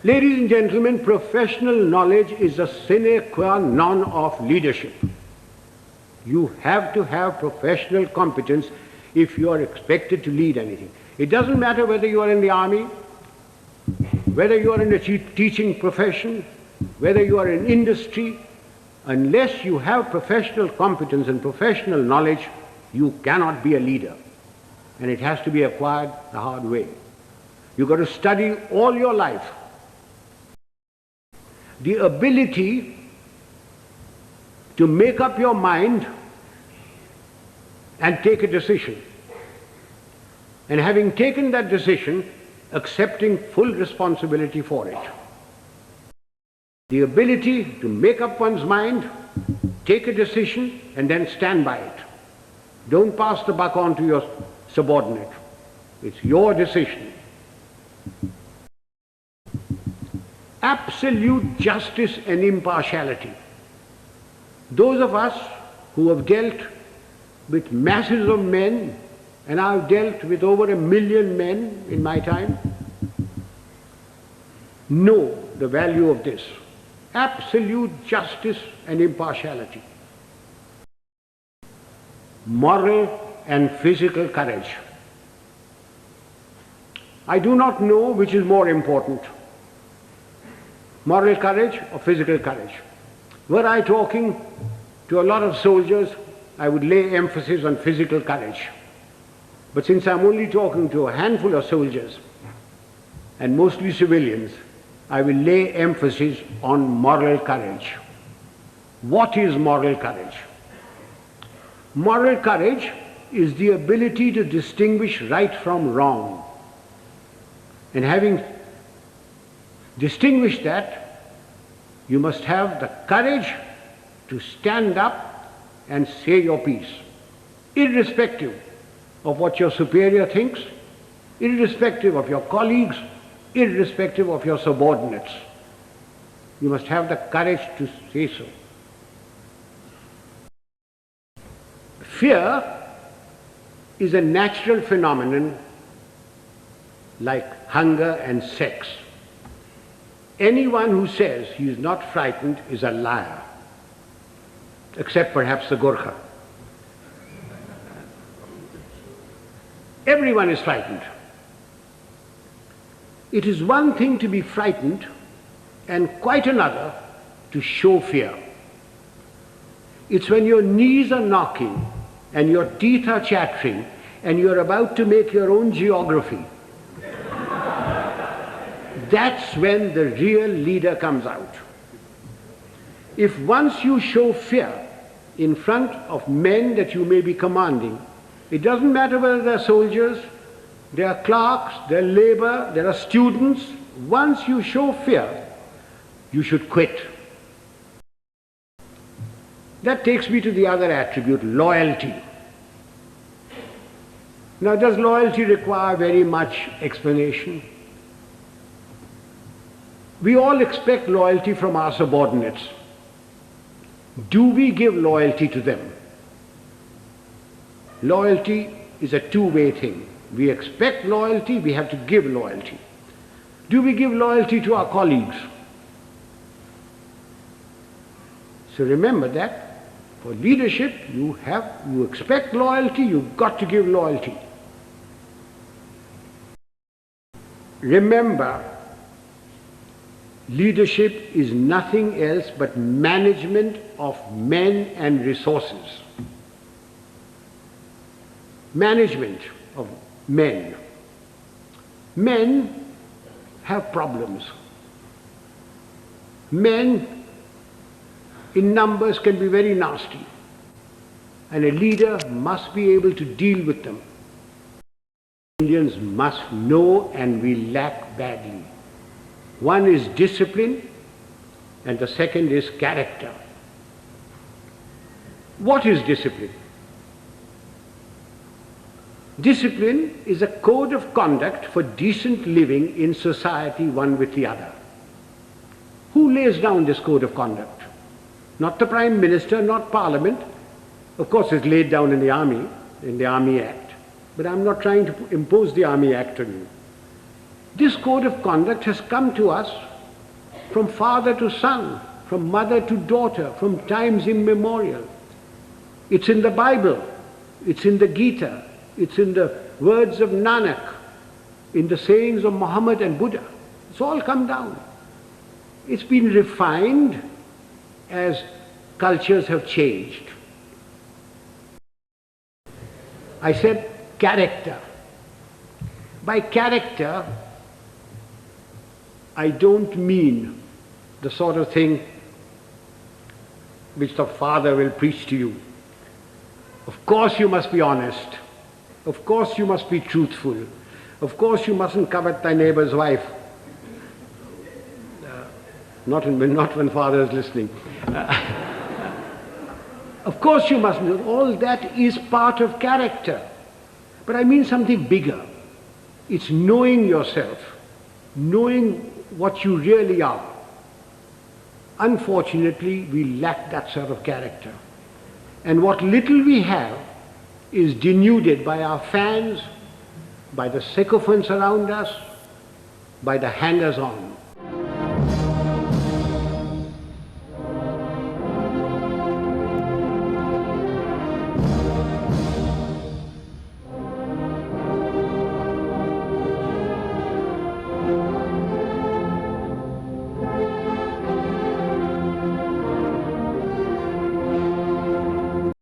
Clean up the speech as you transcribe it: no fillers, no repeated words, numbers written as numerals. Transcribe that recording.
Ladies and gentlemen, professional knowledge is a sine qua non of leadership. You have to have professional competence if you are expected to lead anything. It doesn't matter whether you are in the army, whether you are in a teaching profession, whether you are in industry. Unless you have professional competence and professional knowledge, you cannot be a leader. And it has to be acquired the hard way. You've got to study all your life. The ability to make up your mind and take a decision. And having taken that decision, accepting full responsibility for it. The ability to make up one's mind, take a decision, and then stand by it. Don't pass the buck on to your subordinate. It's your decision. Absolute justice and impartiality. Those of us who have dealt with masses of men, and I've dealt with over 1 million men in my time, know the value of this. Absolute justice and impartiality. Moral and physical courage. I do not know which is more important, moral courage or physical courage. Were I talking to a lot of soldiers, I would lay emphasis on physical courage. But since I'm only talking to a handful of soldiers, and mostly civilians, I will lay emphasis on moral courage. What is moral courage? Moral courage is the ability to distinguish right from wrong. And having distinguished that, you must have the courage to stand up and say your piece, irrespective of what your superior thinks, irrespective of your colleagues, irrespective of your subordinates. You must have the courage to say so. Fear is a natural phenomenon like hunger and sex. Anyone who says he is not frightened is a liar, except perhaps the Gorkha. Everyone is frightened. It is one thing to be frightened and quite another to show fear. It's when your knees are knocking and your teeth are chattering and you're about to make your own geography. That's when the real leader comes out. If once you show fear in front of men that you may be commanding, it doesn't matter whether they're soldiers, they are clerks, they are labor, there are students. Once you show fear, you should quit. That takes me to the other attribute, loyalty. Now, does loyalty require very much explanation? We all expect loyalty from our subordinates. Do we give loyalty to them? Loyalty is a two-way thing. We expect loyalty, we have to give loyalty. Do we give loyalty to our colleagues? So remember that for leadership, you expect loyalty, you've got to give loyalty. Remember, leadership is nothing else but management of men and resources. Management of men. Men have problems. Men in numbers can be very nasty, and a leader must be able to deal with them. Indians must know, and we lack badly. One is discipline, and the second is character. What is discipline? Discipline is a code of conduct for decent living in society, one with the other. Who lays down this code of conduct? Not the Prime Minister, not Parliament. Of course, it's laid down in the Army Act. But I'm not trying to impose the Army Act on you. This code of conduct has come to us from father to son, from mother to daughter, from times immemorial. It's in the Bible, it's in the Gita, it's in the words of Nanak, in the sayings of Muhammad and Buddha. It's all come down. It's been refined as cultures have changed. I said character. By character, I don't mean the sort of thing which the father will preach to you. Of course you must be honest. Of course you must be truthful. Of course you mustn't covet thy neighbor's wife. Not when father is listening. Of course you mustn't. All that is part of character. But I mean something bigger. It's knowing yourself, knowing what you really are. Unfortunately, we lack that sort of character. And what little we have is denuded by our fans, by the sycophants around us, by the hangers-on.